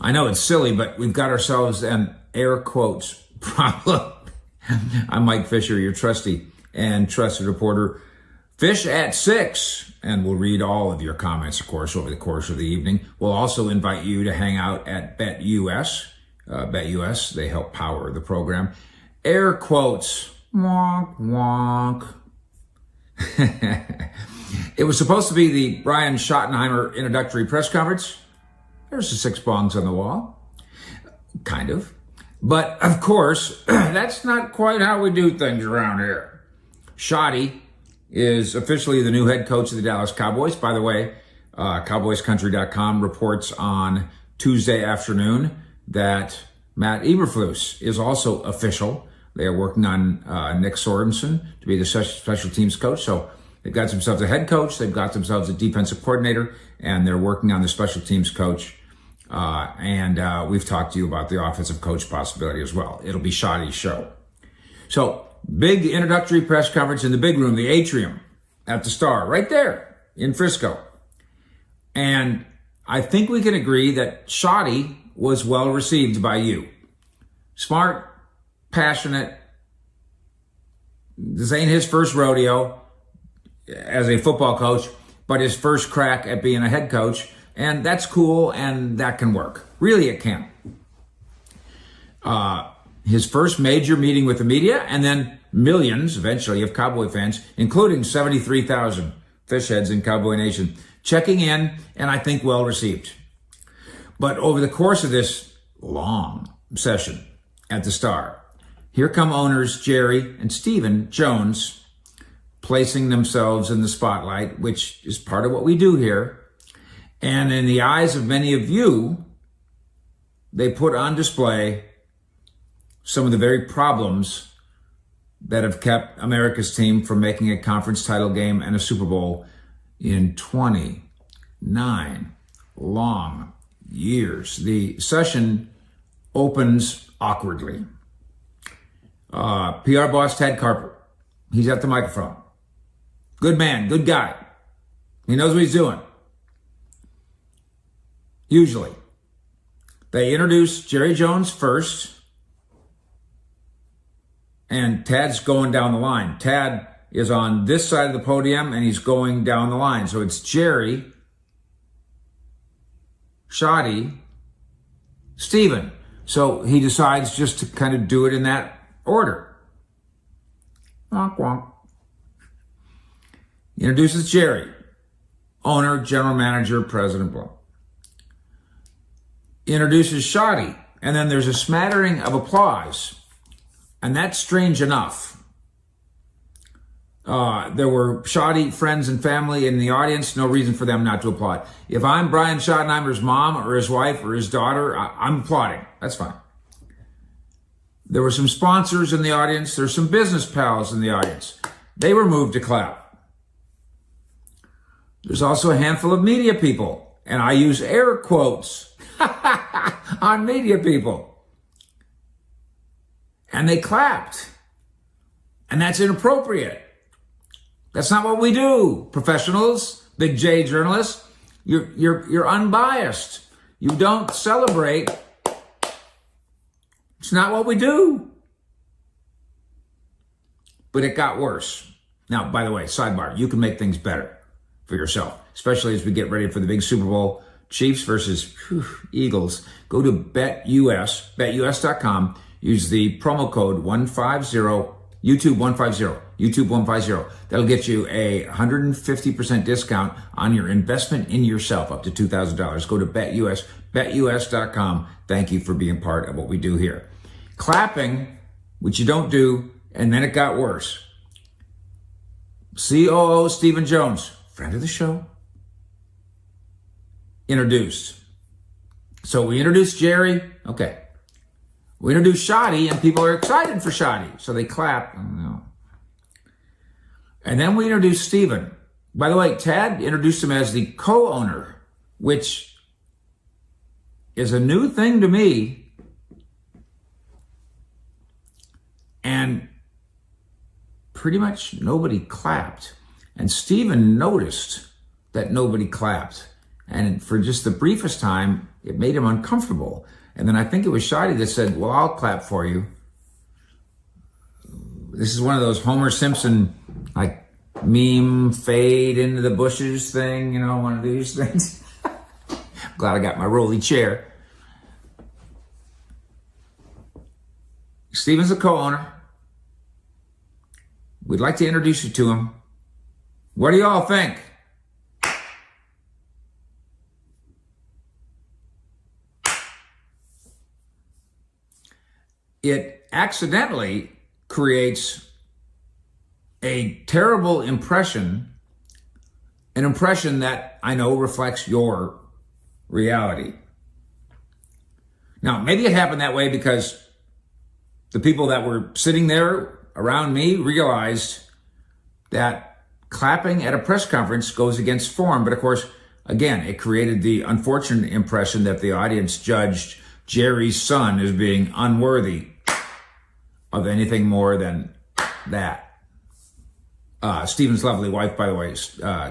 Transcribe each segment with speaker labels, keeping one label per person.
Speaker 1: I know it's silly, but we've got ourselves an air quotes problem. I'm Mike Fisher, your trusty and trusted reporter. Fish at 6, and we'll read all of your comments, of course, over the course of the evening. We'll also invite you to hang out at BetUS. BetUS, they help power the program. Air quotes, wonk, wonk. It was supposed to be the Brian Schottenheimer introductory press conference. There's the 6 bongs on the wall. Kind of. But, of course, that's not quite how we do things around here. Schotty is officially the new head coach of the Dallas Cowboys. By the way, CowboysCountry.com reports on Tuesday afternoon that Matt Eberflus is also official. They are working on Nick Sorensen to be the special teams coach. So they've got themselves a head coach, they've got themselves a defensive coordinator, and they're working on the special teams coach. And we've talked to you about the offensive coach possibility as well. It'll be Schotty's show. So big introductory press conference in the big room, the atrium at the Star, right there in Frisco. And I think we can agree that Schotty was well received by you. Smart, passionate. This ain't his first rodeo as a football coach, but his first crack at being a head coach. And that's cool, and that can work. Really, it can. His first major meeting with the media, and then millions, eventually, of Cowboy fans, including 73,000 fish heads in Cowboy Nation, checking in, and I think well received. But over the course of this long session at the Star, here come owners Jerry and Stephen Jones placing themselves in the spotlight, which is part of what we do here. And in the eyes of many of you, they put on display some of the very problems that have kept America's team from making a conference title game and a Super Bowl in 29 long years. The session opens awkwardly. PR boss Ted Carper, he's at the microphone. Good man, good guy. He knows what he's doing. Usually. They introduce Jerry Jones first, and Tad's going down the line. Tad is on this side of the podium, and he's going down the line. So it's Jerry, Schotty, Stephen. So he decides just to kind of do it in that order. Wonk, wonk. He introduces Jerry, owner, general manager, president, blah. Introduces Schotty, and then there's a smattering of applause, and that's strange enough. There were Schotty friends and family in the audience, no reason for them not to applaud. If I'm Brian Schottenheimer's mom or his wife or his daughter, I'm applauding. That's fine. There were some sponsors in the audience. There's some business pals in the audience. They were moved to clap. There's also a handful of media people, and I use air quotes on media people. And they clapped. And that's inappropriate. That's not what we do, professionals, big J journalists. You're unbiased. You don't celebrate. It's not what we do. But it got worse. Now, by the way, sidebar, you can make things better for yourself, especially as we get ready for the big Super Bowl. Chiefs versus Eagles. Go to BetUS, BetUS.com. Use the promo code 150, YouTube 150, YouTube 150. That'll get you a 150% discount on your investment in yourself, up to $2,000. Go to BetUS, BetUS.com. Thank you for being part of what we do here. Clapping, which you don't do, and then it got worse. COO Stephen Jones, friend of the show, introduced. So we introduced Jerry. Okay. We introduced Schotty, and people are excited for Schotty. So they clap. I don't know. And then we introduced Stephen. By the way, Tad introduced him as the co-owner, which is a new thing to me. And pretty much nobody clapped. And Stephen noticed that nobody clapped. And for just the briefest time, it made him uncomfortable. And then I think it was Shadi that said, well, I'll clap for you. This is one of those Homer Simpson, like, meme fade into the bushes thing, you know, one of these things. Glad I got my rolly chair. Steven's a co-owner. We'd like to introduce you to him. What do y'all think? It accidentally creates a terrible impression, an impression that I know reflects your reality. Now, maybe it happened that way because the people that were sitting there around me realized that clapping at a press conference goes against form. But of course, again, it created the unfortunate impression that the audience judged Jerry's son as being unworthy of anything more than that. Steven's lovely wife, by the way,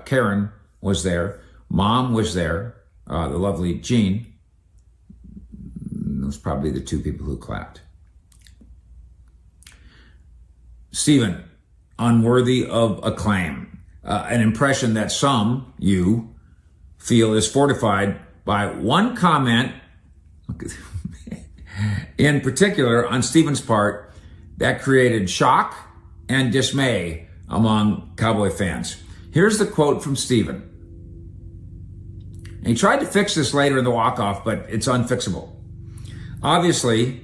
Speaker 1: Karen, was there. Mom was there, the lovely Jean. Those probably the two people who clapped. Steven, unworthy of acclaim. An impression that some, you, feel is fortified by one comment, in particular on Steven's part, that created shock and dismay among Cowboy fans. Here's the quote from Steven. And he tried to fix this later in the walk-off, but it's unfixable. Obviously,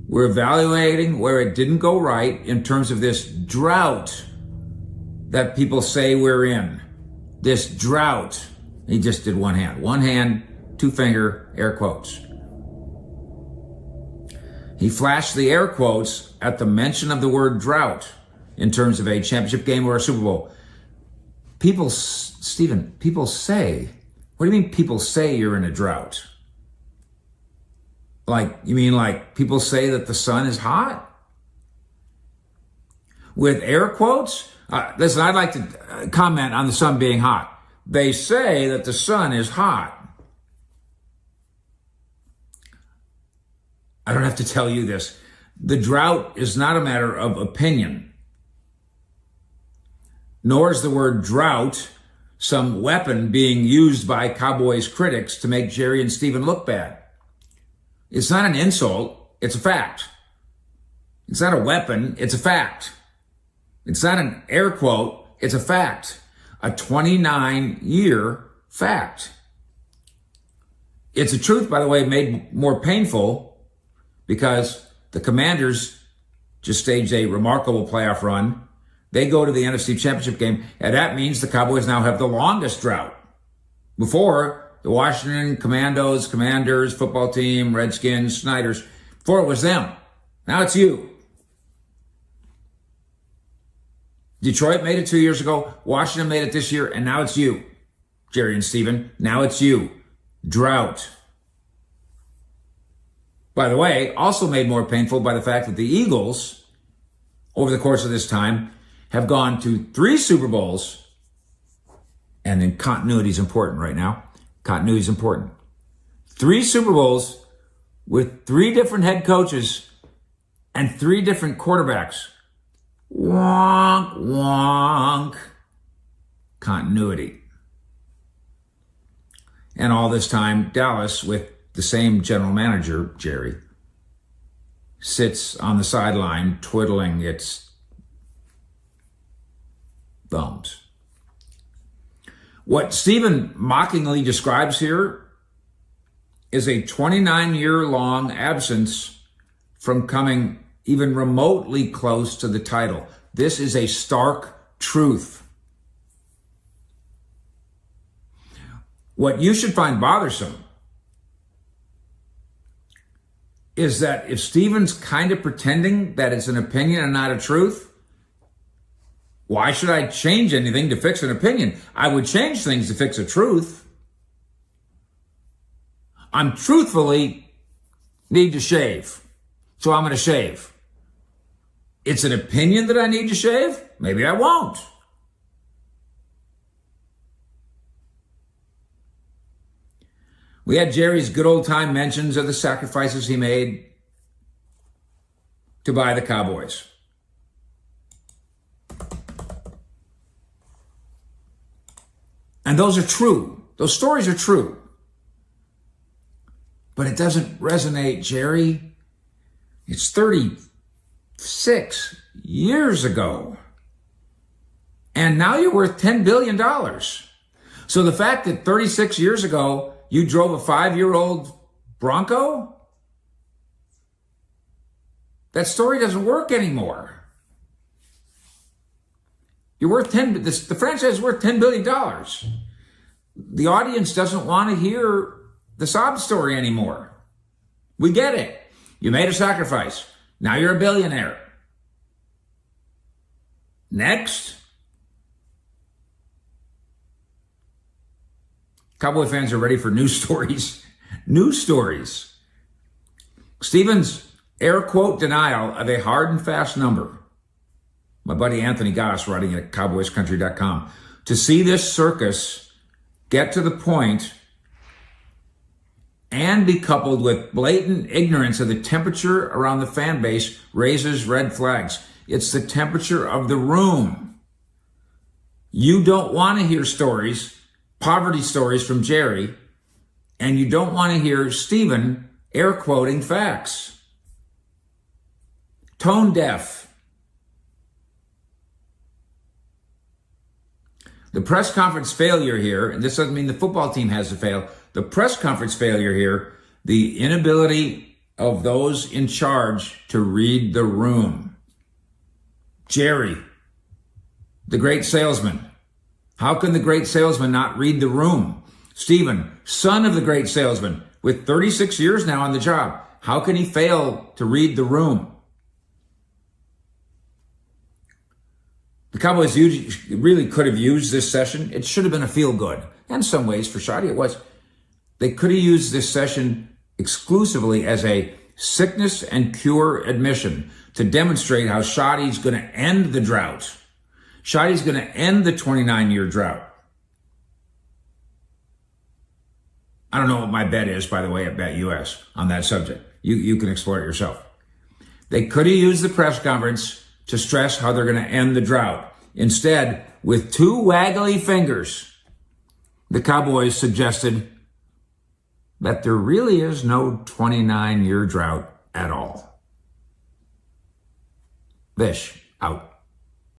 Speaker 1: we're evaluating where it didn't go right in terms of this drought that people say we're in. This drought. He just did one hand, two finger, air quotes. He flashed the air quotes at the mention of the word drought in terms of a championship game or a Super Bowl. Steven, people say, what do you mean people say you're in a drought? Like, you mean like people say that the sun is hot? With air quotes? Listen, I'd like to comment on the sun being hot. They say that the sun is hot. I don't have to tell you this. The drought is not a matter of opinion. Nor is the word drought some weapon being used by Cowboys critics to make Jerry and Steven look bad. It's not an insult, it's a fact. It's not a weapon, it's a fact. It's not an air quote, it's a fact. A 29-year fact. It's a truth, by the way, made more painful because the Commanders just staged a remarkable playoff run. They go to the NFC Championship game, and that means the Cowboys now have the longest drought. Before, the Washington Commandos, Commanders, football team, Redskins, Snyders, before it was them. Now it's you. Detroit made it 2 years ago. Washington made it this year, and now it's you. Jerry and Steven, now it's you. Drought. By the way, also made more painful by the fact that the Eagles, over the course of this time, have gone to 3 Super Bowls, and then continuity is important right now. Continuity is important. 3 Super Bowls with 3 different head coaches and 3 different quarterbacks. Wonk, wonk. Continuity. And all this time, Dallas, with the same general manager, Jerry, sits on the sideline twiddling its thumbs. What Steven mockingly describes here is a 29-year-long absence from coming even remotely close to the title. This is a stark truth. What you should find bothersome is that if Steven's kind of pretending that it's an opinion and not a truth, why should I change anything to fix an opinion? I would change things to fix a truth. I'm truthfully need to shave, so I'm going to shave. It's an opinion that I need to shave? Maybe I won't. We had Jerry's good old time mentions of the sacrifices he made to buy the Cowboys. And those are true. Those stories are true. But it doesn't resonate, Jerry. It's 36 years ago. And now you're worth $10 billion. So the fact that 36 years ago you drove a 5-year-old Bronco, that story doesn't work anymore. You're worth the franchise is worth $10 billion. The audience doesn't want to hear the sob story anymore. We get it. You made a sacrifice. Now you're a billionaire. Next. Cowboy fans are ready for news stories. News stories. Stevens' air quote denial of a hard and fast number. My buddy Anthony Goss writing at cowboyscountry.com. To see this circus get to the point and be coupled with blatant ignorance of the temperature around the fan base raises red flags. It's the temperature of the room. You don't want to hear stories, poverty stories from Jerry, and you don't want to hear Steven air quoting facts. Tone deaf. The press conference failure here, and this doesn't mean the football team has to fail, the press conference failure here, the inability of those in charge to read the room. Jerry, the great salesman. How can the great salesman not read the room? Stephen, son of the great salesman, with 36 years now on the job, how can he fail to read the room? The Cowboys really could have used this session. It should have been a feel-good. In some ways, for Shoddy, it was. They could have used this session exclusively as a sickness and cure admission to demonstrate how Shoddy's going to end the drought. Shoddy's going to end the 29-year drought. I don't know what my bet is, by the way, at BetUS on that subject. You can explore it yourself. They could have used the press conference to stress how they're going to end the drought. Instead, with two waggly fingers, the Cowboys suggested that there really is no 29-year drought at all. BULLSH, out.